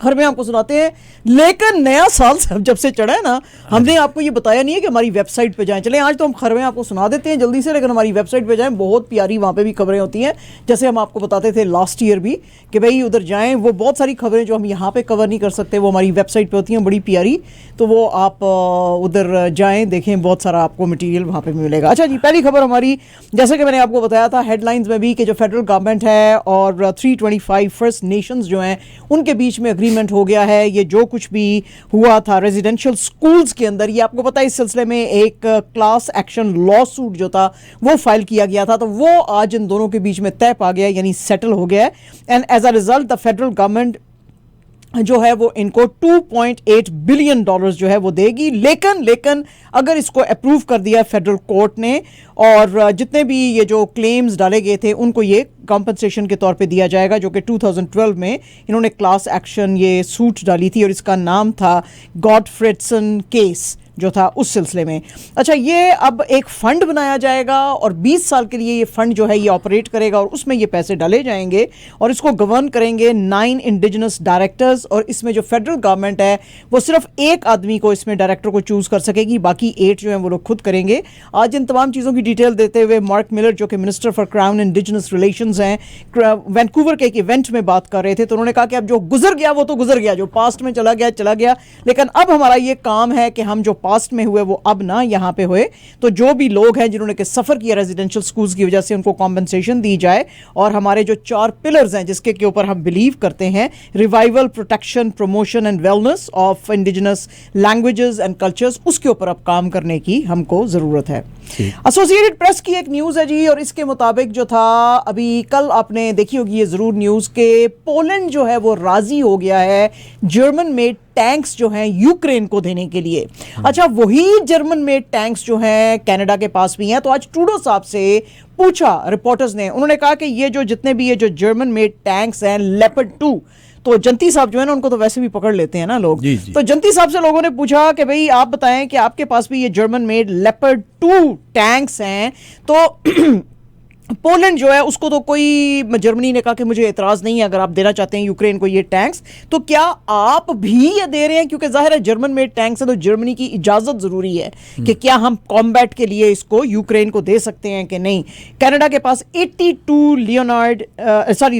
खबरें आपको सुनाते हैं। लेकिन नया साल जब से चढ़ा है ना, हमने आपको ये बताया नहीं है कि हमारी वेबसाइट पे जाएं। चलें आज तो हम खबरें आपको सुना देते हैं जल्दी से, लेकिन हमारी वेबसाइट पे जाएं, बहुत प्यारी वहाँ पे भी खबरें होती हैं। जैसे हम आपको बताते थे लास्ट ईयर भी कि भाई उधर जाएं, वो बहुत सारी खबरें जो हम यहाँ पे कवर नहीं कर सकते वो हमारी वेबसाइट पे होती हैं बड़ी प्यारी। तो वो आप उधर जाएं, देखें, बहुत सारा आपको मटीरियल वहाँ पे मिलेगा। अच्छा जी, पहली खबर हमारी, जैसे कि मैंने आपको बताया था हेडलाइंस में भी, कि जो फेडरल गवर्नमेंट है और 325 फर्स्ट नेशंस जो हैं उनके बीच में एग्रीमेंट हो गया है। ये जो कुछ भी हुआ था रेजिडेंशियल स्कूल्स के अंदर, ये आपको पता है इस सिलसिले में एक क्लास एक्शन लॉ सूट जो था वो फाइल किया गया था, तो वो आज इन दोनों के बीच में तय पा गया, यानी सेटल हो गया है। And as a result the federal government जो है वो इनको $2.8 बिलियन जो है वो देगी। लेकिन अगर इसको अप्रूव कर दिया फेडरल कोर्ट ने, और जितने भी ये जो क्लेम्स डाले गए थे उनको ये कॉम्पनसेशन के तौर पे दिया जाएगा, जो कि 2012 में इन्होंने क्लास एक्शन ये सूट डाली थी और इसका नाम था गॉडफ्रेडसन केस जो था उस सिलसिले में। अच्छा, ये अब एक फंड बनाया जाएगा और 20 साल के लिए ये फंड जो है ये ऑपरेट करेगा और उसमें ये पैसे डाले जाएंगे और इसको गवर्न करेंगे 9 इंडिजिनस डायरेक्टर्स। और इसमें जो फेडरल गवर्नमेंट है वो सिर्फ एक आदमी को इसमें डायरेक्टर को चूज कर सकेगी, बाकी 8 जो है वो लोग खुद करेंगे। आज इन तमाम चीज़ों की डिटेल देते हुए मार्क मिलर जो कि minister for crown indigenous relations हैं, वैंकूवर के एक इवेंट में बात कर रहे थे, तो उन्होंने कहा कि अब जो गुजर गया वो तो गुजर गया, जो पास्ट में चला गया, लेकिन अब हमारा ये काम है कि हम जो पास्ट में हुए वो अब ना यहाँ पे हुए। तो जो भी लोग हैं जिन्होंने के सफर किया रेजिडेंशियल स्कूल्स की वजह से, उनको कॉम्पनसेशन दी जाए। और हमारे जो 4 पिलर्स हैं जिसके के ऊपर हम बिलीव करते हैं, revival, protection, promotion and wellness of indigenous languages and cultures, उसके ऊपर अब काम करने की हमको जरूरत है। एसोसिएटेड प्रेस की एक न्यूज है जी, और इसके मुताबिक जो था, अभी कल आपने देखी होगी ये जरूर न्यूज, के पोलैंड जो है वो राजी हो गया है जर्मन मेड टैंक्स जो हैं यूक्रेन को देने के लिए। अच्छा, वही जर्मन मेड टैंक्स जो हैं कनाडा के पास भी हैं। तो आज ट्रूडो साहब से पूछा रिपोर्टर्स ने, उन्होंने कहा कि ये जो जितने भी ये जो जर्मन मेड टैंक्स हैं लेपर्ड 2, तो जंती साहब जो है ना उनको तो वैसे भी पकड़ लेते हैं ना लोग जी। तो जंती साहब से लोगों ने पूछा कि भाई आप बताएं कि आपके पास भी ये जर्मन मेड लेपर्ड 2 टैंक्स हैं, तो पोलैंड जो है उसको तो कोई, जर्मनी ने कहा कि मुझे एतराज नहीं है अगर आप देना चाहते हैं यूक्रेन को ये टैंक्स, तो क्या आप भी ये दे रहे हैं? क्योंकि जाहिर है जर्मन मेड टैंक्स है तो जर्मनी की इजाजत जरूरी है कि क्या हम कॉम्बैट के लिए इसको यूक्रेन को दे सकते हैं कि नहीं। कनाडा के पास 82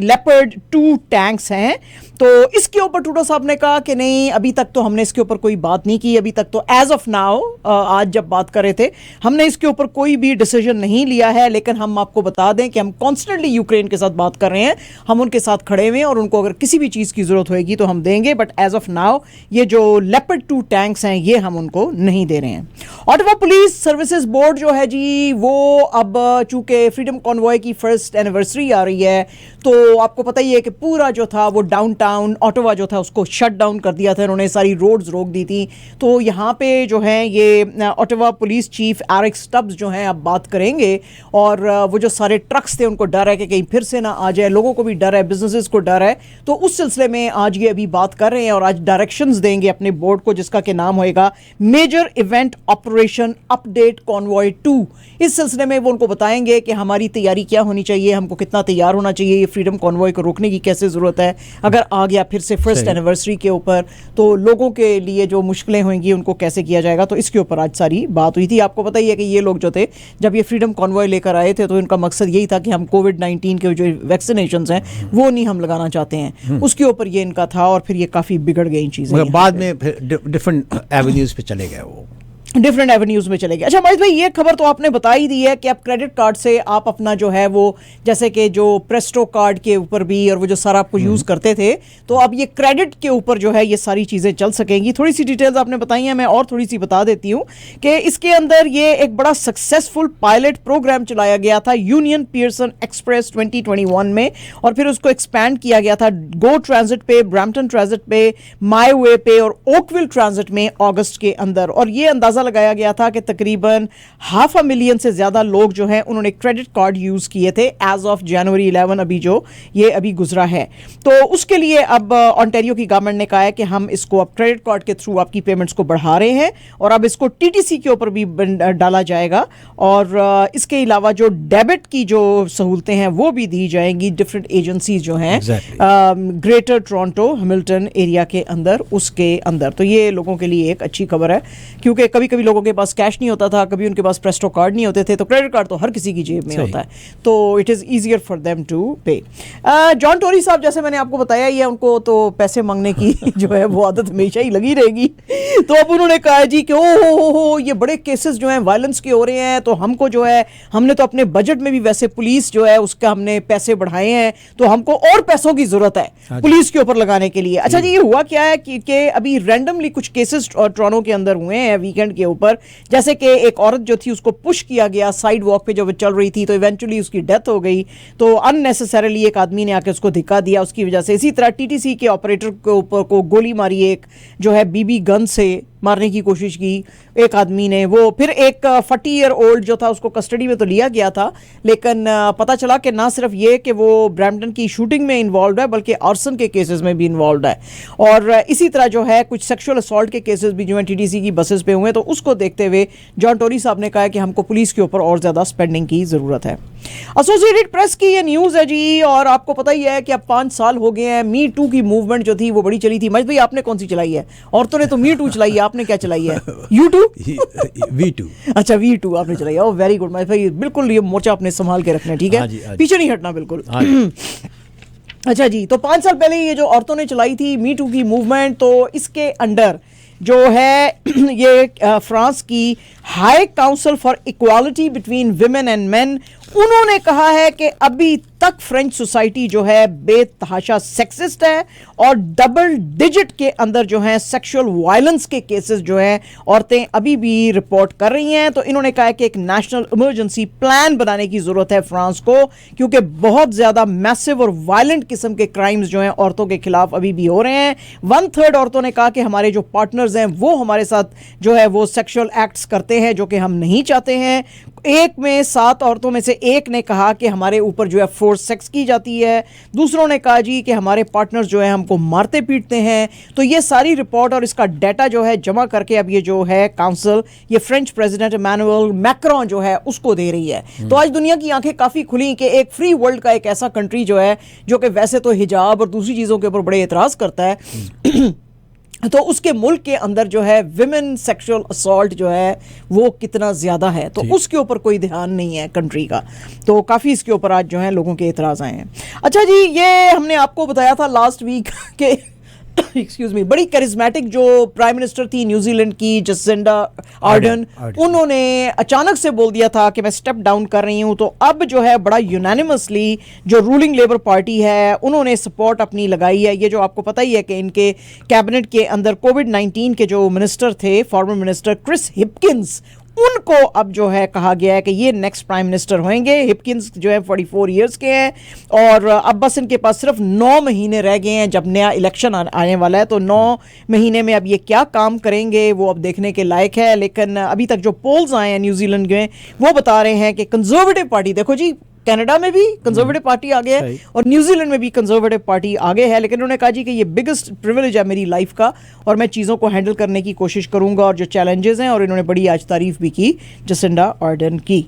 लेपर्ड 2 टैंक्स हैं। तो इसके ऊपर ट्रूडो साहब ने कहा कि नहीं, अभी तक तो हमने इसके ऊपर कोई बात नहीं की, अभी तक तो एज ऑफ नाउ, आज जब बात कर रहे थे, हमने इसके ऊपर कोई भी डिसीजन नहीं लिया है। लेकिन हम आपको बता दें कि हम कॉन्स्टेंटली यूक्रेन के साथ बात कर रहे हैं, हम उनके साथ खड़े हुए हैं और उनको अगर किसी भी चीज़ की जरूरत होगी तो हम देंगे। बट एज ऑफ नाउ ये जो लेपर्ड 2 टैंक्स हैं ये हम उनको नहीं दे रहे हैं। ऑटवा पुलिस सर्विसेज बोर्ड जो है जी, वो अब चूंकि फ्रीडम कॉन्वॉय की फर्स्ट एनिवर्सरी आ रही है, तो आपको पता ही है कि पूरा जो था वो डाउनटाउन ऑटवा जो था उसको शट डाउन कर दिया था, उन्होंने सारी रोड्स रोक दी थी। तो यहाँ पे जो है ये Ottawa police chief Eric Stubbs जो हैं अब बात करेंगे, और वो जो सारे ट्रक्स थे उनको डर है कि कहीं फिर से ना आ जाए, लोगों को भी डर है, बिजनेसेस को डर है। तो उस सिलसिले में आज ये अभी बात कर रहे हैं और आज डायरेक्शंस देंगे अपने बोर्ड को, जिसका के नाम होएगा major event operation update convoy 2। इस सिलसिले में वो उनको बताएंगे कि हमारी तैयारी क्या होनी चाहिए, हमको कितना तैयार होना चाहिए, ये फ्रीडम कॉन्वॉय को रोकने की कैसे ज़रूरत है, अगर आ गया फिर से फर्स्ट एनिवर्सरी के ऊपर तो लोगों के लिए जो मुश्किलें होंगी उनको कैसे किया जाएगा। तो इसके ऊपर आज सारी बात हुई थी। आपको पता ही है कि ये लोग जो थे जब ये फ्रीडम कॉन्वॉय लेकर आए थे तो इनका मकसद यही था कि हम कोविड-19 के जो वैक्सीनेशंस हैं वो नहीं हम लगाना चाहते हैं, उसके ऊपर ये इनका था। और फिर ये काफ़ी बिगड़ गई चीज़ें, बाद में डिफरेंट एवेन्यूज़ पे चले गए, वो डिफरेंट एवेन्यूज में चले गए। अच्छा महेश भाई, ये खबर तो आपने बता ही दी है कि आप क्रेडिट कार्ड से आप अपना जो है वो, जैसे कि जो प्रेस्टो कार्ड के ऊपर भी और वो जो सारा आपको यूज़ करते थे, तो अब ये क्रेडिट के ऊपर जो है ये सारी चीज़ें चल सकेंगी। थोड़ी सी डिटेल्स आपने बताई हैं, मैं और थोड़ी सी बता देती हूँ कि इसके अंदर ये एक बड़ा सक्सेसफुल पायलट प्रोग्राम चलाया गया था यूनियन पियर्सन एक्सप्रेस 2021 में, और फिर उसको एक्सपैंड किया गया था गो ट्रांजिट पे, ब्रैम्पटन ट्रांजिट पे, माई वे पे और ओकविल ट्रांजिट में अगस्त के अंदर। और ये अंदाज़ा अंदाजा लगाया गया था कि तकरीबन 500,000 से ज़्यादा लोग जो हैं उन्होंने क्रेडिट कार्ड यूज़ किए थे एज ऑफ जनवरी 11, अभी जो ये अभी गुजरा है। तो उसके लिए अब ऑन्टेरियो की गवर्नमेंट ने कहा है कि हम इसको अब क्रेडिट कार्ड के थ्रू आपकी पेमेंट्स को बढ़ा रहे हैं और अब इसको टीटीसी के ऊपर भी डाला जाएगा और इसके अलावा जो डेबिट की जो सहूलतें हैं वो भी दी जाएंगी डिफरेंट एजेंसीज जो हैं ग्रेटर टोरंटो हैमिल्टन एरिया के अंदर, उसके अंदर। तो ये लोगों के लिए एक अच्छी खबर है क्योंकि कभी कभी लोगों के पास कैश नहीं होता था, कभी उनके पास प्रेस्टो कार्ड नहीं होते थे, तो क्रेडिट कार्ड तो हर किसी की जेब में होता है, तो it is easier for them to pay. John Tory साहब जैसे मैंने आपको बताया ही है, उनको तो पैसे मांगने की जो है वो आदत हमेशा ही लगी रहेगी। तो अब उन्होंने कहा जी कि ओ ये बड़े केसेस जो हैं वायलेंस के हो रहे हैं, तो हमको जो है हमने तो अपने बजट में भी वैसे पुलिस जो है उसका हमने पैसे बढ़ाए हैं, तो हमको और पैसों की जरूरत है पुलिस के ऊपर लगाने के लिए। अच्छा जी, ये हुआ क्या है कि अभी रैंडमली कुछ केसेस टोरंटो के अंदर हुए हैं वीकेंड के ऊपर, जैसे कि एक औरत जो थी उसको पुश किया गया साइड वॉक पे जब वो चल रही थी, तो इवेंचुअली उसकी डेथ हो गई। तो अननेसेसरीली एक आदमी ने आके उसको धिक्का दिया उसकी वजह से। इसी तरह टीटीसी के ऑपरेटर के ऊपर को गोली मारी, एक जो है बीबी गन से मारने की कोशिश की एक आदमी ने। वो फिर एक 40 ईयर ओल्ड जो था उसको कस्टडी में तो लिया गया था, लेकिन पता चला कि ना सिर्फ ये कि वो ब्रैम्पटन की शूटिंग में इन्वॉल्व है बल्कि आर्सन के केसेस में भी इन्वॉल्व है। और इसी तरह जो है कुछ सेक्सुअल असॉल्ट के केसेस भी जो है टीटीसी की बसेस पे हुए। तो उसको देखते हुए जॉन टोरी साहब ने कहा कि हमको पुलिस के ऊपर और ज़्यादा स्पेंडिंग की ज़रूरत है। एसोसिएटेड प्रेस की ये न्यूज़ है जी, और आपको पता ही है कि अब 5 साल हो गए हैं। मी टू की मूवमेंट जो थी वो बड़ी चली थी। मज भाई आपने कौन सी चलाई है? औरतों ने तो मी टू चलाई है, आपने क्या चलाई है? U2? V2। अच्छा V2 आपने चलाई है। ओ वेरी गुड मज भाई, बिल्कुल ये मोर्चा आपने संभाल के रखना है, ठीक है, पीछे नहीं हटना बिल्कुल। अच्छा जी, तो 5 साल पहले ये जो औरतों ने चलाई थी मी टू की मूवमेंट, तो इसके अंडर जो है ये फ्रांस की high council for equality between women and main, उन्होंने कहा है कि अभी तक फ्रेंच सोसाइटी जो है बेतहाशा सेक्सिस्ट है और डबल डिजिट के अंदर जो है सेक्सुअल वायलेंस के केसेस जो है औरतें अभी भी रिपोर्ट कर रही हैं। तो इन्होंने कहा है कि एक नेशनल इमरजेंसी प्लान बनाने की जरूरत है फ्रांस को, क्योंकि बहुत ज्यादा मैसिव और वायलेंट किस्म के क्राइम्स जो हैं औरतों के खिलाफ अभी भी हो रहे हैं। 1/3 औरतों ने कहा कि हमारे जो पार्टनर्स हैं वो हमारे साथ जो है वो सेक्सुअल एक्ट्स करते हैं जो कि हम नहीं चाहते हैं। 1 में 7 औरतों में से 1 ने कहा कि हमारे ऊपर जो है फोर्स सेक्स की जाती है। दूसरों ने कहा जी कि हमारे पार्टनर्स जो है हमको मारते पीटते हैं। तो ये सारी रिपोर्ट और इसका डाटा जो है जमा करके अब ये जो है काउंसिल, ये फ्रेंच प्रेसिडेंट इमैनुअल मैक्रोन जो है उसको दे रही है। तो आज दुनिया की आंखें काफ़ी खुली कि एक फ्री वर्ल्ड का एक ऐसा कंट्री जो है जो कि वैसे तो हिजाब और दूसरी चीज़ों के ऊपर बड़े एतराज़ करता है तो उसके मुल्क के अंदर जो है विमेन सेक्सुअल असॉल्ट जो है वो कितना ज़्यादा है, तो उसके ऊपर कोई ध्यान नहीं है कंट्री का। तो काफ़ी इसके ऊपर आज जो है लोगों के एतराज़ आए हैं। अच्छा जी, ये हमने आपको बताया था लास्ट वीक के एक्सक्यूज मी, बड़ी करिश्मेटिक जो प्राइम मिनिस्टर थी न्यूजीलैंड की जसिंडा आर्डन, उन्होंने अचानक से बोल दिया था कि मैं स्टेप डाउन कर रही हूं। तो अब जो है बड़ा यूनानिमसली जो रूलिंग लेबर पार्टी है उन्होंने सपोर्ट अपनी लगाई है। ये जो आपको पता ही है कि इनके कैबिनेट के अंदर कोविड-19 के जो मिनिस्टर थे, फॉर्मर मिनिस्टर क्रिस हिपकिंस, उनको अब जो है कहा गया है कि ये नेक्स्ट प्राइम मिनिस्टर होंगे। हिपकिंस जो है 44 इयर्स के हैं और अब बस इनके पास सिर्फ 9 महीने रह गए हैं जब नया इलेक्शन आने वाला है। तो 9 महीने में अब ये क्या काम करेंगे वो अब देखने के लायक है। लेकिन अभी तक जो पोल्स आए हैं न्यूजीलैंड में वो बता रहे हैं कि कंजर्वेटिव पार्टी, देखो जी कनाडा में भी कंजर्वेटिव पार्टी आगे है और न्यूजीलैंड में भी कंजर्वेटिव पार्टी आगे है। लेकिन उन्होंने कहा जी कि ये बिगेस्ट प्रिविलेज है मेरी लाइफ का और मैं चीज़ों को हैंडल करने की कोशिश करूंगा और जो चैलेंजेस हैं, और इन्होंने बड़ी आज तारीफ भी की जसिंडा आर्डन की।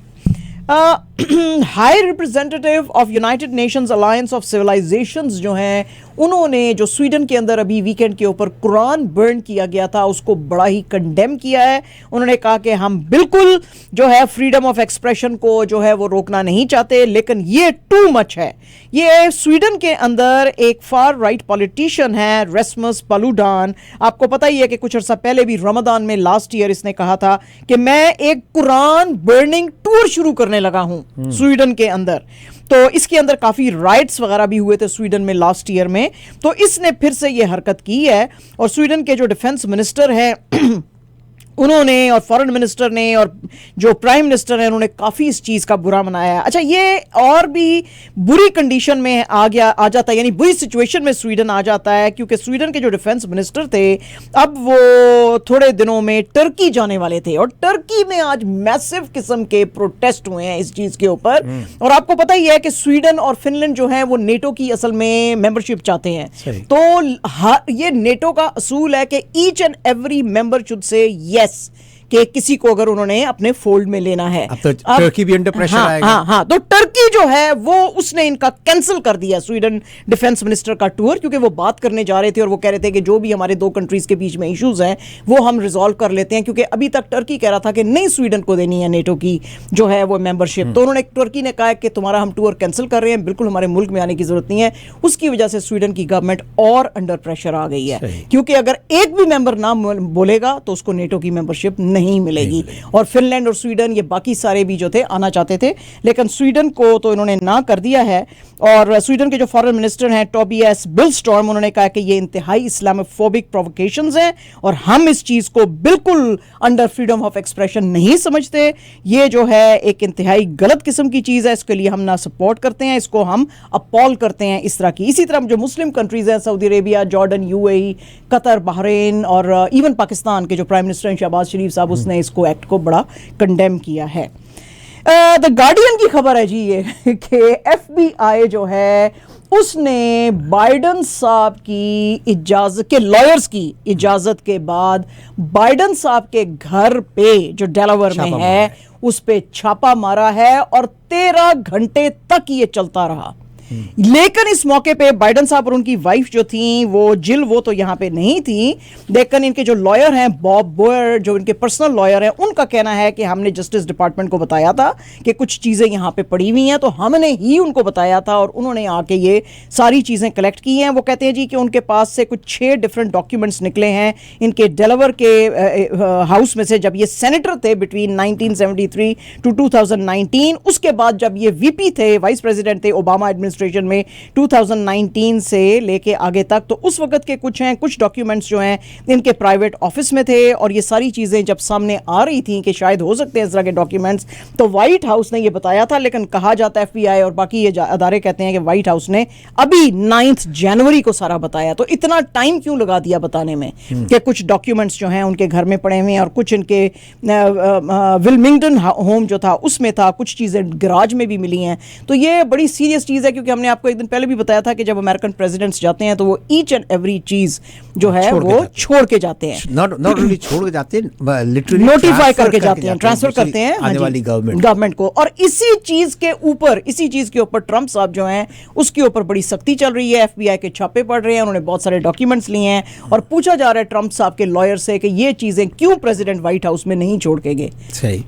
High representative of United Nations Alliance of Civilizations जो हैं उन्होंने जो स्वीडन के अंदर अभी वीकेंड के ऊपर कुरान बर्न किया गया था उसको बड़ा ही कंडेम किया है। उन्होंने कहा कि हम बिल्कुल जो है फ्रीडम ऑफ एक्सप्रेशन को जो है वो रोकना नहीं चाहते, लेकिन ये टू मच है। ये स्वीडन के अंदर एक फार राइट पॉलिटिशियन है रेस्मस पालुडान, आपको पता ही है कि कुछ अर्सा पहले भी रमदान में लास्ट ईयर इसने कहा था कि मैं एक कुरान बर्निंग टूर शुरू करने लगा हूं स्वीडन के अंदर। तो इसके अंदर काफ़ी राइट्स वगैरह भी हुए थे स्वीडन में लास्ट ईयर में। तो इसने फिर से ये हरकत की है और स्वीडन के जो डिफेंस मिनिस्टर हैं उन्होंने और फॉरेन मिनिस्टर ने और जो प्राइम मिनिस्टर है उन्होंने काफी इस चीज का बुरा मनाया। अच्छा, ये और भी बुरी कंडीशन में आ जाता है, यानी बुरी सिचुएशन में स्वीडन आ जाता है, क्योंकि स्वीडन के जो डिफेंस मिनिस्टर थे अब वो थोड़े दिनों में टर्की जाने वाले थे, और टर्की में आज मैसिव किस्म के प्रोटेस्ट हुए हैं इस चीज के ऊपर। और आपको पता ही है कि स्वीडन और फिनलैंड जो है वो नेटो की असल में मेंबरशिप चाहते हैं। तो ये नेटो का असूल है कि each and every member should say yes कि किसी को अगर उन्होंने अपने फोल्ड में लेना है। अब तो टर्की भी अंडर प्रेशर आएगा। हाँ, तो टर्की जो है वो उसने इनका कैंसिल कर दिया स्वीडन डिफेंस मिनिस्टर का टूर, क्योंकि वो बात करने जा रहे थे और वो कह रहे थे कि जो भी हमारे दो कंट्रीज के बीच में इश्यूज हैं वो हम रिजॉल्व कर लेते हैं, क्योंकि अभी तक टर्की कह रहा था कि नहीं स्वीडन को देनी है नेटो की जो है वो मेंबरशिप। तो उन्होंने टर्की ने कहा कि तुम्हारा हम टूर कैंसिल कर रहे हैं, बिल्कुल हमारे मुल्क में आने की जरूरत नहीं है। उसकी वजह से स्वीडन की गवर्नमेंट और अंडर प्रेशर आ गई है, क्योंकि अगर एक भी मेंबर ना बोलेगा तो उसको नेटो की मेंबरशिप नहीं मिलेगी। और फिनलैंड और स्वीडन ये बाकी सारे भी जो थे आना चाहते थे, लेकिन स्वीडन को तो इन्होंने ना कर दिया है। और स्वीडन के जो फॉरेन मिनिस्टर हैं टोबियास बिलस्टॉर्म, उन्होंने कहा कि ये इंतहाई इस्लामोफोबिक प्रोवोकेशंस हैं और हम इस चीज को बिल्कुल अंडर फ्रीडम ऑफ एक्सप्रेशन नहीं समझते। ये जो है एक इंतहाई गलत किस्म की चीज है, इसके लिए हम ना सपोर्ट करते हैं, इसको हम अपॉल करते हैं इस तरह की। इसी तरह जो मुस्लिम कंट्रीज हैं, Saudi Arabia, Jordan, UAE, Qatar, Bahrain और इवन पाकिस्तान के जो प्राइम मिनिस्टर हैं शहबाज शरीफ साहब, उसने इसको एक्ट को बड़ा कंडेम किया है। द गार्डियन की खबर है जी ये कि FBI जो है उसने बाइडन साहब की इजाजत के लॉयर्स की इजाजत के बाद बाइडन साहब के घर पे जो डेलावेयर में है उस पे छापा मारा है और 13 घंटे तक ये चलता रहा। लेकिन इस मौके पे बाइडन साहब और उनकी वाइफ जो थी वो जिल, वो तो यहां पे नहीं थी, लेकिन इनके जो लॉयर हैं बॉब बोयर, जो इनके पर्सनल लॉयर हैं, उनका कहना है कि हमने जस्टिस डिपार्टमेंट को बताया था कि कुछ चीजें यहां पे पड़ी हुई हैं, तो हमने ही उनको बताया था और उन्होंने आके ये सारी चीजें कलेक्ट की हैं। वो कहते हैं जी कि उनके पास से कुछ 6 डिफरेंट डॉक्यूमेंट्स निकले हैं इनके डेलावेयर के हाउस में से, जब ये सेनेटर थे बिटवीन 1973 टू 2019। उसके बाद जब ये VP थे, वाइस प्रेसिडेंट थे ओबामा एडमिनिस्ट्रेशन में 2019 से लेके आगे तक, तो उस वक्त के कुछ हैं, कुछ डॉक्यूमेंट्स जो हैं इनके प्राइवेट ऑफिस में थे। और ये सारी चीजें जब सामने आ रही थी कि शायद हो सकते हैं इस तरह के डॉक्यूमेंट्स, तो व्हाइट हाउस ने ये बताया था, लेकिन कहा जाता है FBI और बाकी ये अदारे कहते हैं कि व्हाइट हाउस ने अभी 9 जनवरी को सारा बताया। तो इतना टाइम क्यों लगा दिया बताने में कि कुछ डॉक्यूमेंट्स जो हैं उनके घर में पड़े हुए हैं और कुछ इनके विल्मिंगटन होम जो था उसमें था, कुछ चीजें गराज में भी मिली हैं। तो ये बड़ी सीरियस चीज है, क्योंकि हमने आपको एक दिन पहले भी बताया था कि जब अमेरिकन प्रेसिडेंट्स जाते हैं तो वो ईच एंड एवरी चीज जो है वो छोड़ के जाते हैं, नॉट ओनली छोड़ के जाते हैं, लिटरली नोटिफाई करके जाते हैं, ट्रांसफर करते हैं आने वाली गवर्नमेंट को। और इसी चीज के ऊपर ट्रंप साहब जो हैं उसके ऊपर बड़ी सख्ती चल रही है। FBI के छापे पड़ रहे हैं, उन्होंने बहुत सारे डॉक्यूमेंट्स लिए हैं और पूछा जा रहा है ट्रंप साहब के लॉयर से कि ये चीजें क्यों प्रेसिडेंट व्हाइट हाउस में नहीं छोड़ के गए।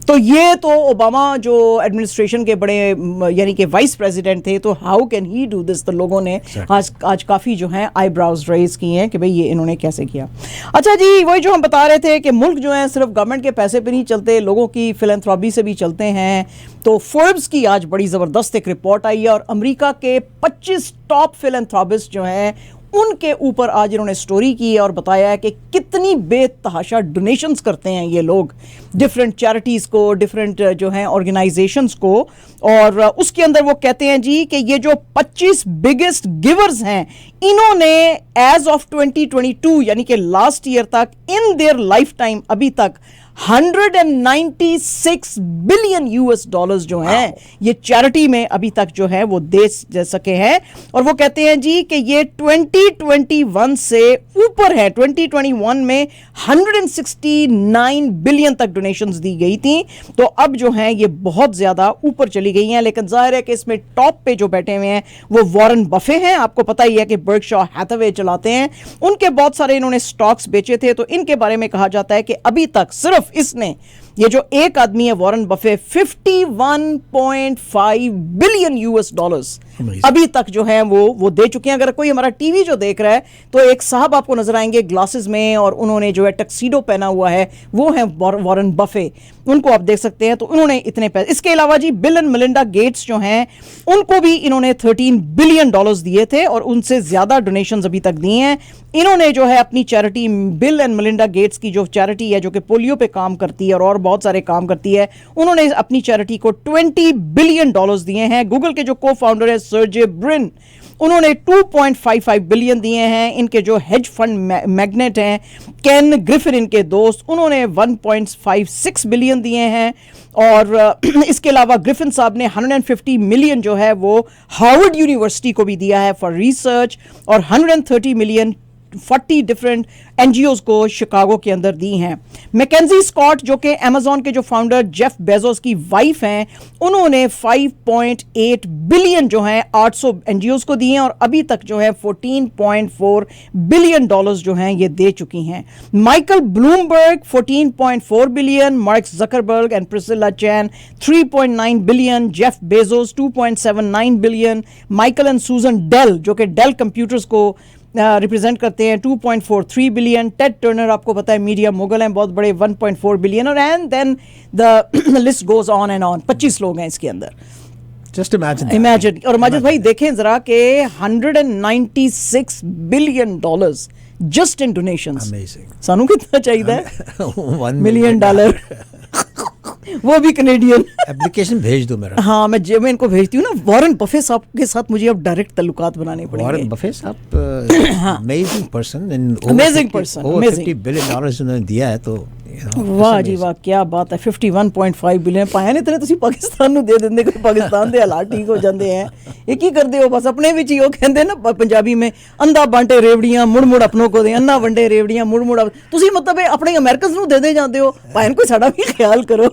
तो ये तो ओबामा जो एडमिनिस्ट्रेशन के बड़े यानी कि वाइस प्रेसिडेंट थे, तो how can he do this. तो लोगों ने आज काफी जो है आईब्राउज रेज की हैं कि भाई ये इन्होंने कैसे किया। अच्छा जी, वही जो हम बता रहे थे कि मुल्क जो है सिर्फ गवर्नमेंट के पैसे पे नहीं चलते, लोगों की फिलैंथ्रोपी से भी चलते हैं। तो फोर्ब्स की आज बड़ी जबरदस्त एक रिपोर्ट आई है और अमेरिका के 25 टॉप फिलैंथ्रोपिस्ट जो हैं उनके ऊपर आज इन्होंने स्टोरी की है और बताया है कि कितनी बेतहाशा डोनेशंस करते हैं ये लोग डिफरेंट चैरिटीज को, डिफरेंट जो हैं ऑर्गेनाइजेशंस को। और उसके अंदर वो कहते हैं जी कि ये जो 25 बिगेस्ट गिवर्स हैं इन्होंने एज ऑफ 2022 यानी कि लास्ट ईयर तक इन देयर लाइफ टाइम अभी तक 196 बिलियन US$ जो हैं ये चैरिटी में अभी तक जो है वो दे सके हैं। और वो कहते हैं जी कि ये 2021 से ऊपर है, 2021 में 169 बिलियन तक डोनेशंस दी गई थी, तो अब जो है ये बहुत ज्यादा ऊपर चली गई हैं। लेकिन जाहिर है कि इसमें टॉप पे जो बैठे हुए हैं वो वॉरेन बफे हैं, आपको पता ही है कि बर्कशॉ हैथवे चलाते हैं, उनके बहुत सारे इन्होंने स्टॉक्स बेचे थे। तो इनके बारे में कहा जाता है कि अभी तक सिर्फ इसने ये जो एक आदमी है Warren Buffett, 51.5 billion US dollars अभी तक जो है वो दे चुके हैं। अगर कोई हमारा टीवी जो देख रहा है तो एक साहब आपको नजर आएंगे ग्लासेस में, और उन्होंने जो है टक्सीडो पहना हुआ है, वो है वॉरेन बफे, उनको आप देख सकते हैं। तो उन्होंने इतने पैसे, इसके अलावा जी बिल एंड मेलिंडा गेट्स जो हैं उनको भी इन्होंने 13 बिलियन डॉलर्स दिए थे और उनसे ज्यादा डोनेशंस अभी तक दिए हैं। इन्होंने जो है अपनी charity, bill and Melinda Gates की जो चैरिटी है जो कि पोलियो पे काम करती है और बहुत सारे काम करती है, उन्होंने अपनी चैरिटी को 20 बिलियन डॉलर्स दिए हैं। गूगल के जो को फाउंडर है सर्जे ब्रिन, उन्होंने 2.55 बिलियन दिए हैं। इनके जो हेज फंड मैग्नेट हैं केन ग्रिफिन, इनके दोस्त, उन्होंने 1.56 बिलियन दिए हैं। और इसके अलावा ग्रिफिन साहब ने 150 मिलियन जो है वो हार्वर्ड यूनिवर्सिटी को भी दिया है फॉर रिसर्च, और 130 मिलियन 40 डिफरेंट एनजीओज को शिकागो के अंदर दी हैं। मैकेंजी स्कॉट जो कि अमेजॉन के जो फाउंडर जेफ बेजोस की वाइफ हैं, उन्होंने 5.8 बिलियन जो हैं 800 एनजीओज को दिए हैं, और अभी तक जो है 14.4 बिलियन डॉलर्स जो हैं ये दे चुकी हैं। Michael Bloomberg 14.4 billion, mark Zuckerberg and Priscilla chain 3.9 billion, Jeff Bezos 2.79 billion, Michael and सूजन डेल जो कि डेल कंप्यूटर्स को रिप्रेजेंट करते हैं 2.43 बिलियन, टेड टर्नर आपको पता है मीडिया मोगल हैं बहुत बड़े 1.4 बिलियन, और and then the list goes on and on. 25 लोग हैं इसके अंदर, जस्ट इमेजिन। और माजिद भाई देखें जरा के 196 billion dollars just in donations. सानू कितना चाहिए? $1 मिलियन वो भी कनेडियन। एप्लीकेशन भेज दो मेरा। हाँ, मैं इनको भेजती हूँ ना। वॉरेन बफे साहब के साथ मुझे अब डायरेक्ट ताल्लुकात बनाने पड़ेंगे। वॉरेन बफे साहब amazing person, amazing person, $50 billion उन्होंने दिया है, तो वाह जी वाह, क्या बात है। 51.5 बिलियन पाया ने तेरे, ਤੁਸੀਂ ਪਾਕਿਸਤਾਨ ਨੂੰ ਦੇ ਦਿੰਦੇ, ਕੋਈ ਪਾਕਿस्तान ਦੇ ਹਾਲਾਤ ਠੀਕ ਹੋ ਜਾਂਦੇ हैं। ਇਹ ਕੀ ਕਰਦੇ ਹੋ? ਬਸ ਆਪਣੇ ਵਿੱਚ ਹੀ ਉਹ ਕਹਿੰਦੇ ਨਾ ਪੰਜਾਬੀ में अंधा बांटे रेवड़ियां मुड़ मुड़ अपनों को दे, अन्ना वंडे रेवड़ियां मुड़ मुड़। ਤੁਸੀਂ मतलब ਆਪਣੇ ਅਮਰੀਕਨਸ ਨੂੰ ਦੇ ਜਾਂਦੇ ਹੋ, ਭਾਵੇਂ ਕੋਈ ਸਾਡਾ भी ख्याल करो।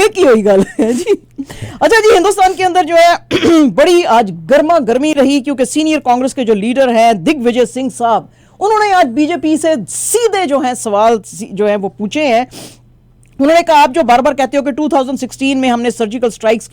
एक ही वही गल है जी। अच्छा जी, हिंदुस्तान के अंदर जो है बड़ी आज गर्मा गर्मी रही, क्योंकि सीनियर कांग्रेस के जो लीडर हैं दिग्विजय सिंह साहब, उन्होंने आज बीजेपी से सीधे जो है सवाल जो है वो पूछे हैं। उन्होंने कहा आप जो बार बार कहते हो कि 2016 में हमने सर्जिकल स्ट्राइक्स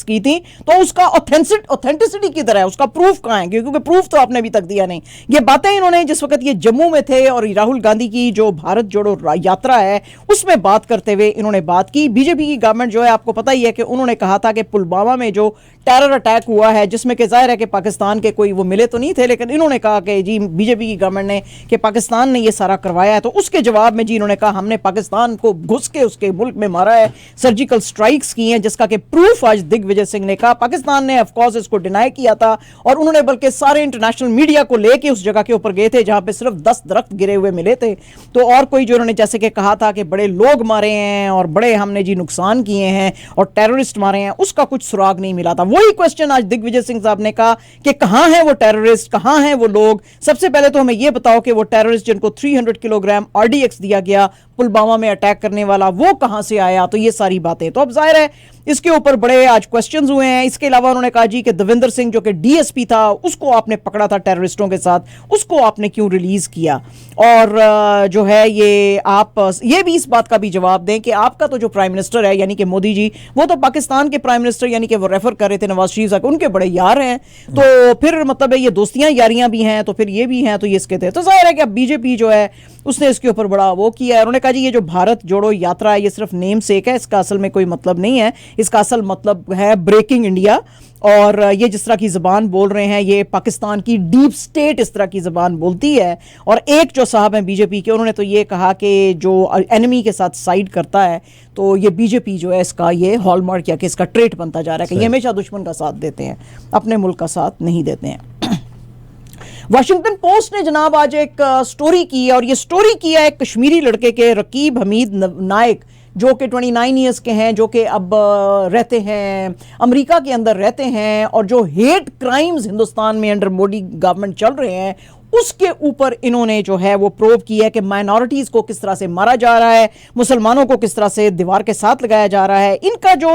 की थी, तो उसका ऑथेंटिसिटी किधर है, उसका प्रूफ कहां है? क्योंकि प्रूफ तो आपने अभी तक दिया नहीं। ये बातें इन्होंने जिस वक्त ये जम्मू में थे और राहुल गांधी की जो भारत जोड़ो यात्रा है उसमें बात करते हुए इन्होंने बात की। बीजेपी की गवर्नमेंट जो है आपको पता ही है कि उन्होंने कहा था कि पुलवामा में जो टेरर अटैक हुआ है, जिसमें कि जाहिर है कि पाकिस्तान के कोई वो मिले तो नहीं थे, लेकिन इन्होंने कहा कि जी बीजेपी की गवर्नमेंट ने कि पाकिस्तान ने ये सारा करवाया है, तो उसके जवाब में जी इन्होंने कहा हमने पाकिस्तान को घुस के उसके मुल्क में मारा है, सर्जिकल स्ट्राइक्स की हैं, जिसका कि प्रूफ आज दिग्विजय सिंह ने कहा। पाकिस्तान ने ऑफ कोर्स इसको डिनाई किया था, और उन्होंने बल्कि सारे इंटरनेशनल मीडिया को लेके उस जगह के ऊपर गए थे जहां पे सिर्फ 10 दरख्त गिरे हुए मिले थे। तो और कोई जो उन्होंने जैसे कि कहा था कि बड़े लोग मारे हैं और बड़े हमने जी नुकसान किए हैं और टेररिस्ट मारे हैं, उसका कुछ सुराग नहीं मिला था। वही क्वेश्चन आज दिग्विजय सिंह साहब ने कहा कि कहां है वो टेररिस्ट, कहां है वो लोग? सबसे पहले तो हमें ये बताओ कि वो टेररिस्ट जिनको 300 किलोग्राम RDX दिया गया पुलवामा में अटैक करने वाला, वो कहां से आया? तो ये सारी बातें तो अब जाहिर है इसके ऊपर बड़े आज क्वेश्चंस हुए हैं। इसके अलावा उन्होंने कहा जी कि देवेंद्र सिंह जो कि DSP था, उसको आपने पकड़ा था टेररिस्टों के साथ, उसको आपने क्यों रिलीज किया? और जो है ये आप ये भी इस बात का भी जवाब दें कि आपका तो जो प्राइम मिनिस्टर है यानी कि मोदी जी, वो तो पाकिस्तान के प्राइम मिनिस्टर यानी कि वो रेफर कर रहे थे नवाज शरीफ साहब, उनके बड़े यार हैं, तो फिर मतलब ये दोस्तियां यारियां भी हैं, तो फिर ये भी हैं, तो ये इसके थे। तो जाहिर है कि अब बीजेपी जो है उसने इसके ऊपर बड़ा वो किया है। उन्होंने कहा जी ये जो भारत जोड़ो यात्रा है ये सिर्फ नेम सेक है, इसका असल में कोई मतलब नहीं है, इसका असल मतलब है ब्रेकिंग इंडिया। और ये जिस तरह की ज़बान बोल रहे हैं ये पाकिस्तान की डीप स्टेट इस तरह की ज़बान बोलती है। और एक जो साहब हैं बीजेपी के, उन्होंने तो ये कहा कि जो एनिमी के साथ साइड करता है तो ये बीजेपी जो है इसका ये हॉलमार्क या कि इसका ट्रेट बनता जा रहा है कि ये हमेशा दुश्मन का साथ देते हैं, अपने मुल्क का साथ नहीं देते हैं। वाशिंगटन पोस्ट ने जनाब आज एक स्टोरी की है, और ये स्टोरी किया है एक कश्मीरी लड़के के रकीब हमीद नाइक, जो कि 29 ईयर्स के हैं, जो कि अब रहते हैं अमेरिका के अंदर रहते हैं, और जो हेट क्राइम्स हिंदुस्तान में अंडर मोदी गवर्नमेंट चल रहे हैं उसके ऊपर इन्होंने जो है वो प्रोब की है कि माइनॉरिटीज को किस तरह से मारा जा रहा है, मुसलमानों को किस तरह से दीवार के साथ लगाया जा रहा है। इनका जो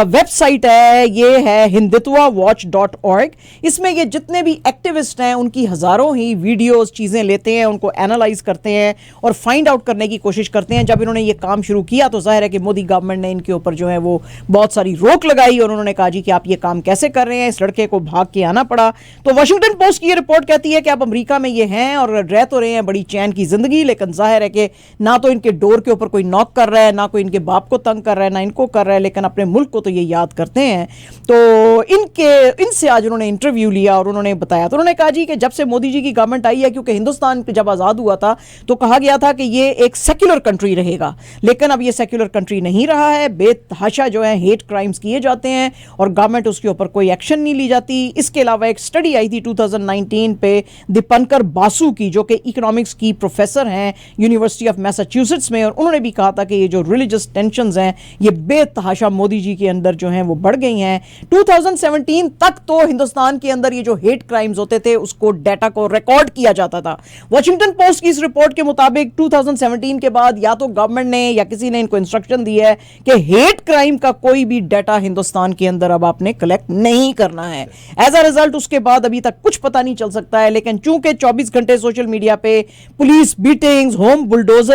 वेबसाइट है ये है hindutwawatch.org। इसमें ये जितने भी एक्टिविस्ट हैं उनकी हजारों ही वीडियोस चीजें लेते हैं, उनको एनालाइज करते हैं और फाइंड आउट करने की कोशिश करते हैं। जब इन्होंने ये काम शुरू किया तो जाहिर है कि मोदी गवर्नमेंट ने इनके ऊपर जो है वो बहुत सारी रोक लगाई और उन्होंने कहा जी कि आप ये काम कैसे कर रहे हैं। इस लड़के को भाग के आना पड़ा। तो वाशिंगटन पोस्ट की ये रिपोर्ट कहती है कि आप अमेरिका में ये हैं और रह तो रहे हैं बड़ी चैन की जिंदगी, लेकिन जाहिर है कि ना तो इनके डोर के ऊपर कोई नॉक कर रहा है, ना कोई इनके बाप को तंग कर रहा है, ना इनको कर रहा है, लेकिन अपने मुल्क को तो ये याद करते हैं। तो इनसे आज उन्होंने इंटरव्यू लिया और उन्होंने बताया, तो उन्होंने कहा जी कि जब से मोदी जी की गवर्नमेंट आई है, क्योंकि हिंदुस्तान जब आज़ाद हुआ था तो कहा गया था कि ये एक सेक्युलर कंट्री रहेगा, लेकिन अब ये सेक्युलर कंट्री नहीं रहा है। बेतहाशा जो है हेट क्राइम्स किए जाते हैं और गवर्नमेंट उसके ऊपर कोई एक्शन नहीं ली जाती। इसके अलावा एक स्टडी आई थी 2019 पे दीपंकर बासु की, जो कि इकोनॉमिक्स की प्रोफेसर हैं यूनिवर्सिटी ऑफ मैसाचुसेट्स में, और उन्होंने भी कहा था कि ये जो रिलीजियस टेंशंस हैं ये बेतहाशा मोदी जी के अंदर जो हैं वो बढ़ गई हैं। 2017 तक तो हिंदुस्तान के अंदर ये जो हेट क्राइम्स होते थे उसको डाटा को रिकॉर्ड किया जाता था। वाशिंगटन पोस्ट की इस रिपोर्ट के मुताबिक 2017 के बाद या तो गवर्नमेंट ने या किसी ने इनको इंस्ट्रक्शन दी है कि हेट क्राइम का कोई भी डाटा हिंदुस्तान के अंदर अब आपने कलेक्ट नहीं करना है। एज अ रिजल्ट उसके बाद अभी तक कुछ पता नहीं चल सकता है, लेकिन चूंकि 24 घंटे सोशल मीडिया पे पुलिस बीटिंग्स, होम बुलडोज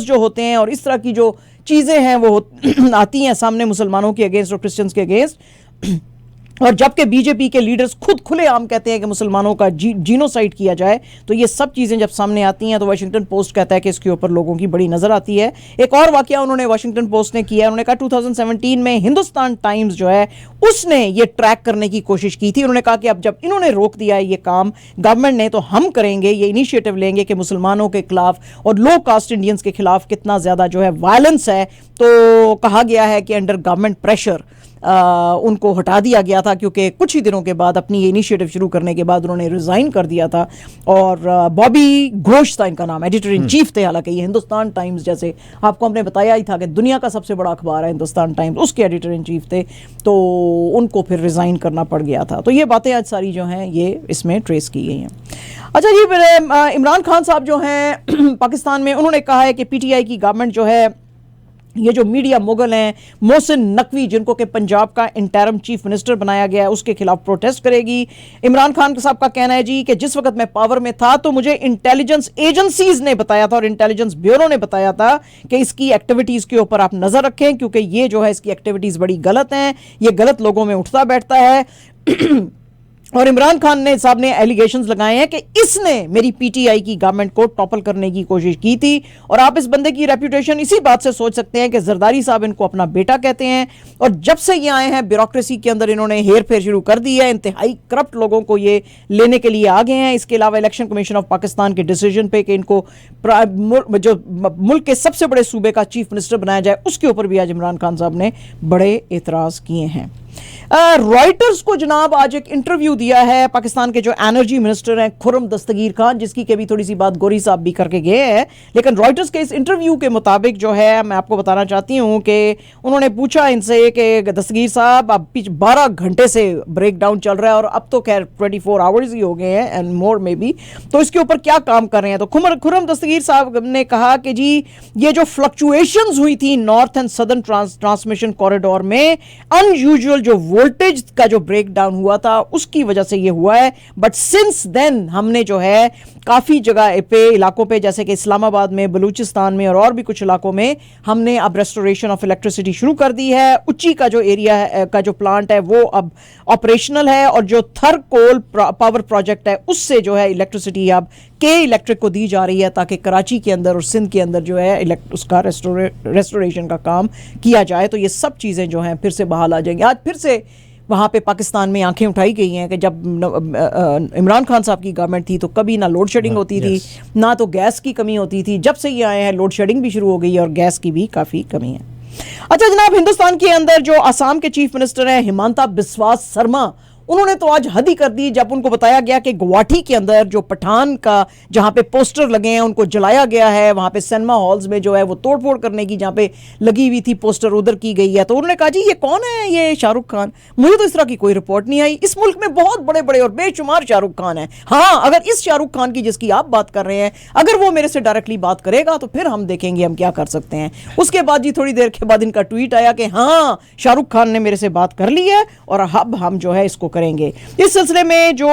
जो होते हैं और इस तरह की जो चीजें हैं वो आती हैं सामने मुसलमानों के अगेंस्ट और क्रिश्चियंस के अगेंस्ट, और जबकि बीजेपी के लीडर्स खुद खुलेआम कहते हैं कि मुसलमानों का जीनोसाइड किया जाए, तो ये सब चीज़ें जब सामने आती हैं तो वाशिंगटन पोस्ट कहता है कि इसके ऊपर लोगों की बड़ी नज़र आती है। एक और वाकया उन्होंने वाशिंगटन पोस्ट ने किया, उन्होंने कहा 2017 में हिंदुस्तान टाइम्स जो है उसने ये ट्रैक करने की कोशिश की थी। उन्होंने कहा कि अब जब इन्होंने रोक दिया है ये काम गवर्नमेंट ने, तो हम करेंगे, ये इनिशिएटिव लेंगे कि मुसलमानों के खिलाफ और लो कास्ट इंडियंस के खिलाफ कितना ज़्यादा जो है वायलेंस है। तो कहा गया है कि अंडर गवर्नमेंट प्रेशर उनको हटा दिया गया था, क्योंकि कुछ ही दिनों के बाद अपनी ये इनिशिएटिव शुरू करने के बाद उन्होंने रिजाइन कर दिया था। और बॉबी घोष था इनका नाम, एडिटर इन चीफ थे। हालांकि ये हिंदुस्तान टाइम्स, जैसे आपको हमने बताया ही था कि दुनिया का सबसे बड़ा अखबार है हिंदुस्तान टाइम्स, उसके एडिटर इन चीफ थे, तो उनको फिर रिजाइन करना पड़ गया था। तो ये बातें आज सारी जो हैं ये इसमें ट्रेस की गई हैं। अच्छा जी, फिर इमरान खान साहब जो हैं पाकिस्तान में, उन्होंने कहा है कि पीटीआई की गवर्नमेंट जो है ये जो मीडिया मुगल हैं, मोहसिन नकवी जिनको कि पंजाब का इंटरिम चीफ मिनिस्टर बनाया गया है, उसके खिलाफ प्रोटेस्ट करेगी। इमरान खान साहब का कहना है जी कि जिस वक्त मैं पावर में था तो मुझे इंटेलिजेंस एजेंसीज ने बताया था और इंटेलिजेंस ब्यूरो ने बताया था कि इसकी एक्टिविटीज के ऊपर आप नजर रखें, क्योंकि ये जो है इसकी एक्टिविटीज बड़ी गलत हैं, ये गलत लोगों में उठता बैठता है। और इमरान खान ने साहब ने एलिगेशंस लगाए हैं कि इसने मेरी पीटीआई की गवर्नमेंट को टॉपल करने की कोशिश की थी। और आप इस बंदे की रेप्यूटेशन इसी बात से सोच सकते हैं कि जरदारी साहब इनको अपना बेटा कहते हैं, और जब से ये आए हैं ब्यूरोक्रेसी के अंदर इन्होंने हेर फेर शुरू कर दी है, इंतहाई करप्ट लोगों को ये लेने के लिए आ गए हैं। इसके अलावा इलेक्शन कमीशन ऑफ पाकिस्तान के डिसीजन पे कि इनको जो मुल्क के सबसे बड़े सूबे का चीफ मिनिस्टर बनाया जाए, उसके ऊपर भी आज इमरान खान साहब ने बड़े एतराज किए हैं। रॉयटर्स को जनाब आज एक इंटरव्यू दिया है पाकिस्तान के जो एनर्जी मिनिस्टर हैं खुर्रम दस्तगीर खान, जिसकी के भी थोड़ी सी बात गोरी साहब भी करके गए हैं। लेकिन रॉयटर्स के इस इंटरव्यू के मुताबिक जो है मैं आपको बताना चाहती हूं कि उन्होंने पूछा इनसे कि दस्तगीर साहब अब 12 घंटे से ब्रेक डाउन चल रहा है और अब तो खैर 24 आवर्स ही हो गए हैं एंड मोर में भी, तो इसके ऊपर क्या काम कर रहे हैं। तो खुर्रम दस्तगीर साहब ने कहा कि जी ये जो फ्लक्चुएशंस हुई थी north and southern transmission corridor में, अनयूजुअल जो वोल्टेज का जो ब्रेक डाउन हुआ था उसकी वजह से ये हुआ है। बट सिंस देन हमने जो है काफ़ी जगह पे इलाकों पे जैसे कि इस्लामाबाद में, बलूचिस्तान में और भी कुछ इलाकों में हमने अब रेस्टोरेशन ऑफ इलेक्ट्रिसिटी शुरू कर दी है। उच्ची का जो एरिया है का जो प्लांट है वो अब ऑपरेशनल है, और जो थर कोल पावर प्रोजेक्ट है उससे जो है इलेक्ट्रिसिटी अब के इलेक्ट्रिक को दी जा रही है, ताकि कराची के अंदर और सिंध के अंदर जो है उसका रेस्टोरेशन का काम किया जाए। तो ये सब चीज़ें जो हैं फिर से बहाल आ जाएंगी। आज फिर से वहाँ पे पाकिस्तान में आंखें उठाई गई हैं कि जब इमरान खान साहब की गवर्नमेंट थी तो कभी ना लोड शेडिंग होती थी, ना तो गैस की कमी होती थी। जब से ये आए हैं लोड शेडिंग भी शुरू हो गई है और गैस की भी काफ़ी कमी है। अच्छा जनाब, हिंदुस्तान के अंदर जो असम के चीफ मिनिस्टर हैं हिमंता बिस्वा शर्मा, उन्होंने तो आज हद ही कर दी जब उनको बताया गया कि गुवाहाटी के अंदर जो पठान का जहां पे पोस्टर लगे हैं उनको जलाया गया है, वहां पे सिनेमा हॉल्स में जो है वो तोड़फोड़ करने की जहां पे लगी हुई थी पोस्टर उधर की गई है। तो उन्होंने कहा जी ये कौन है, ये शाहरुख खान। मुझे तो इस तरह की कोई रिपोर्ट नहीं आई। इस मुल्क में बहुत बड़े बड़े और बेशुमार शाहरुख खान हैं। हाँ, अगर इस शाहरुख खान की जिसकी आप बात कर रहे हैं अगर वो मेरे से डायरेक्टली बात करेगा तो फिर हम देखेंगे हम क्या कर सकते हैं। उसके बाद जी थोड़ी देर के बाद इनका ट्वीट आया कि हाँ शाहरुख खान ने मेरे से बात कर ली है और अब हम जो है इसको करेंगे। इस सिलसिले में जो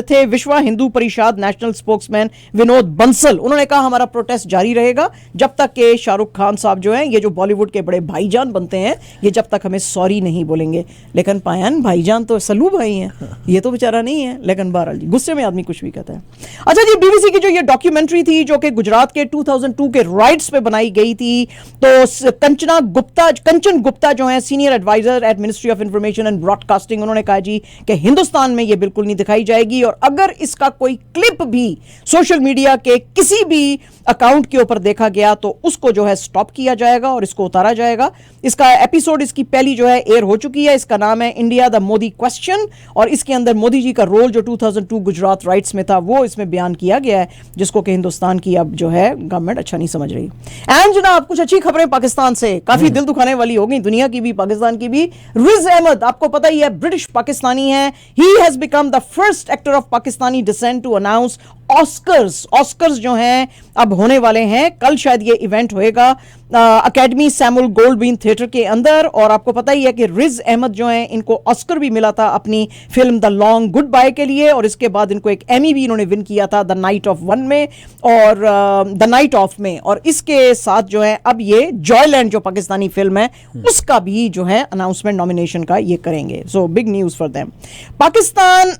थे विश्व हिंदू परिषद नेशनल स्पोक्समैन विनोद बंसल, उन्होंने कहा हमारा प्रोटेस्ट जारी रहेगा जब तक कि शाहरुख खान साहब जो हैं ये जो बॉलीवुड के बड़े भाईजान बनते हैं ये जब तक हमें सॉरी नहीं बोलेंगे। लेकिन पायन भाईजान तो सल्लू भाई हैं, ये तो बेचारा नहीं है। लेकिन बहरहाल जी गुस्से में आदमी कुछ भी कहता है। अच्छा जी, बीबीसी की जो ये डॉक्यूमेंट्री थी जो कि गुजरात के 2002 के राइट्स पे बनाई गई थी, तो कंचन गुप्ता जो है senior advisor at Ministry of Information and Broadcasting, उन्होंने कहा जी कि हिंदुस्तान में ये बिल्कुल नहीं दिखाई जाएगी और अगर इसका कोई क्लिप भी सोशल मीडिया के किसी भी अकाउंट के ऊपर देखा गया तो उसको जो है स्टॉप किया जाएगा और इसको उतारा जाएगा। इसका एपिसोड इसकी पहली जो है एयर हो चुकी है। इसका नाम है इंडिया द मोदी क्वेश्चन और इसके अंदर मोदी जी का रोल जो 2002 गुजरात राइट्स में था वो इसमें बयान किया गया है, जिसको कि हिंदुस्तान की अब जो है गवर्नमेंट अच्छा नहीं समझ रही। एंड जनाब कुछ अच्छी खबरें पाकिस्तान से, काफी दिल दुखाने वाली हो गई, दुनिया की भी पाकिस्तान की भी। रिज अहमद आपको पता ही है ब्रिटिश पाकिस्तानी है। He has become the first actor of Pakistani descent to announce Oscars जो हैं अब होने वाले हैं। कल शायद ये इवेंट होएगा अकेडमी सैमुअल गोल्डबीन थिएटर के अंदर। और आपको पता ही है कि रिज अहमद जो हैं इनको ऑस्कर भी मिला था अपनी film The Long Goodbye के लिए और इसके बाद इनको एक एमी भी इन्होंने विन किया था द नाइट ऑफ वन में और द नाइट ऑफ में। और इसके साथ जो है अब ये जॉयलैंड जो पाकिस्तानी फिल्म है उसका भी जो है अनाउंसमेंट नॉमिनेशन का ये करेंगे। So big news for them. Pakistan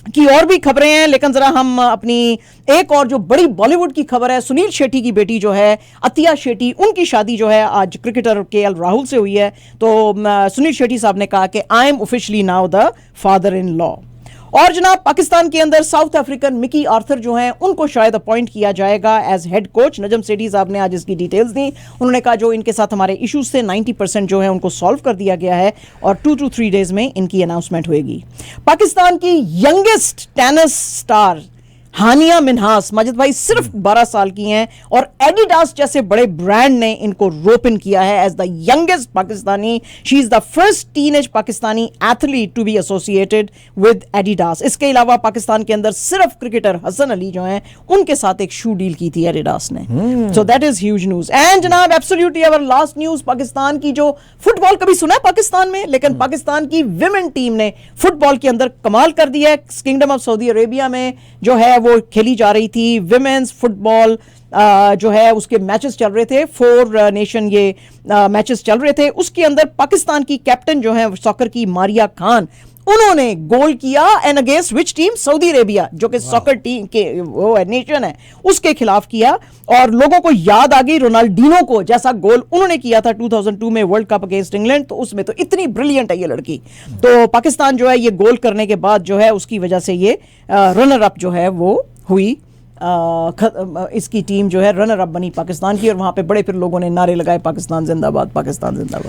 की और भी खबरें हैं लेकिन जरा हम अपनी एक और जो बड़ी बॉलीवुड की खबर है, सुनील शेट्टी की बेटी जो है अतिया शेट्टी, उनकी शादी जो है आज क्रिकेटर केएल राहुल से हुई है। तो सुनील शेट्टी साहब ने कहा कि I am officially now the father in law. और जनाब पाकिस्तान के अंदर साउथ अफ्रीकन मिकी आर्थर जो हैं उनको शायद अपॉइंट किया जाएगा as head coach. Najam Sethi साहब ने आज इसकी डिटेल्स दी। उन्होंने कहा जो इनके साथ हमारे इश्यूज थे 90% जो है उनको सॉल्व कर दिया गया है और 2 to 3 डेज में इनकी अनाउंसमेंट होगी। पाकिस्तान की यंगेस्ट टेनिस स्टार हानिया मिन्हास, माजिद भाई सिर्फ 12 साल की हैं और एडिडास जैसे बड़े ब्रांड ने इनको रोप इन किया है as the youngest Pakistani. She is the first teenage Pakistani athlete to be associated with Adidas. इसके अलावा पाकिस्तान के अंदर सिर्फ क्रिकेटर हसन अली जो हैं उनके साथ एक शू डील की थी एडिडास ने। So that is huge news. And जनाब absolutely our last news, Pakistan की जो फुटबॉल कभी सुना है पाकिस्तान में, लेकिन पाकिस्तान की विमेन टीम ने फुटबॉल के अंदर कमाल कर दिया है। किंगडम ऑफ सऊदी अरेबिया में जो है वो खेली जा रही थी विमेन्स फुटबॉल जो है उसके मैचेस चल रहे थे, 4 नेशन ये मैचेस चल रहे थे। उसके अंदर पाकिस्तान की कैप्टन जो है सॉकर की मारिया खान, उन्होंने गोल किया and against which team, Saudi Arabia जो कि सॉकर टीम के वो नेशन है उसके खिलाफ किया। और लोगों को याद आ गई रोनाल्डिनो को जैसा गोल उन्होंने किया था 2002 में वर्ल्ड कप अगेंस्ट इंग्लैंड, तो उसमें तो इतनी ब्रिलियंट है ये लड़की। तो पाकिस्तान जो है ये गोल करने के बाद जो है उसकी वजह से ये रनर अप जो है वो हुई। इसकी टीम जो है रनर अप बनी पाकिस्तान की और वहां पे बड़े फिर लोगों ने नारे लगाए पाकिस्तान जिंदाबाद, पाकिस्तान जिंदाबाद।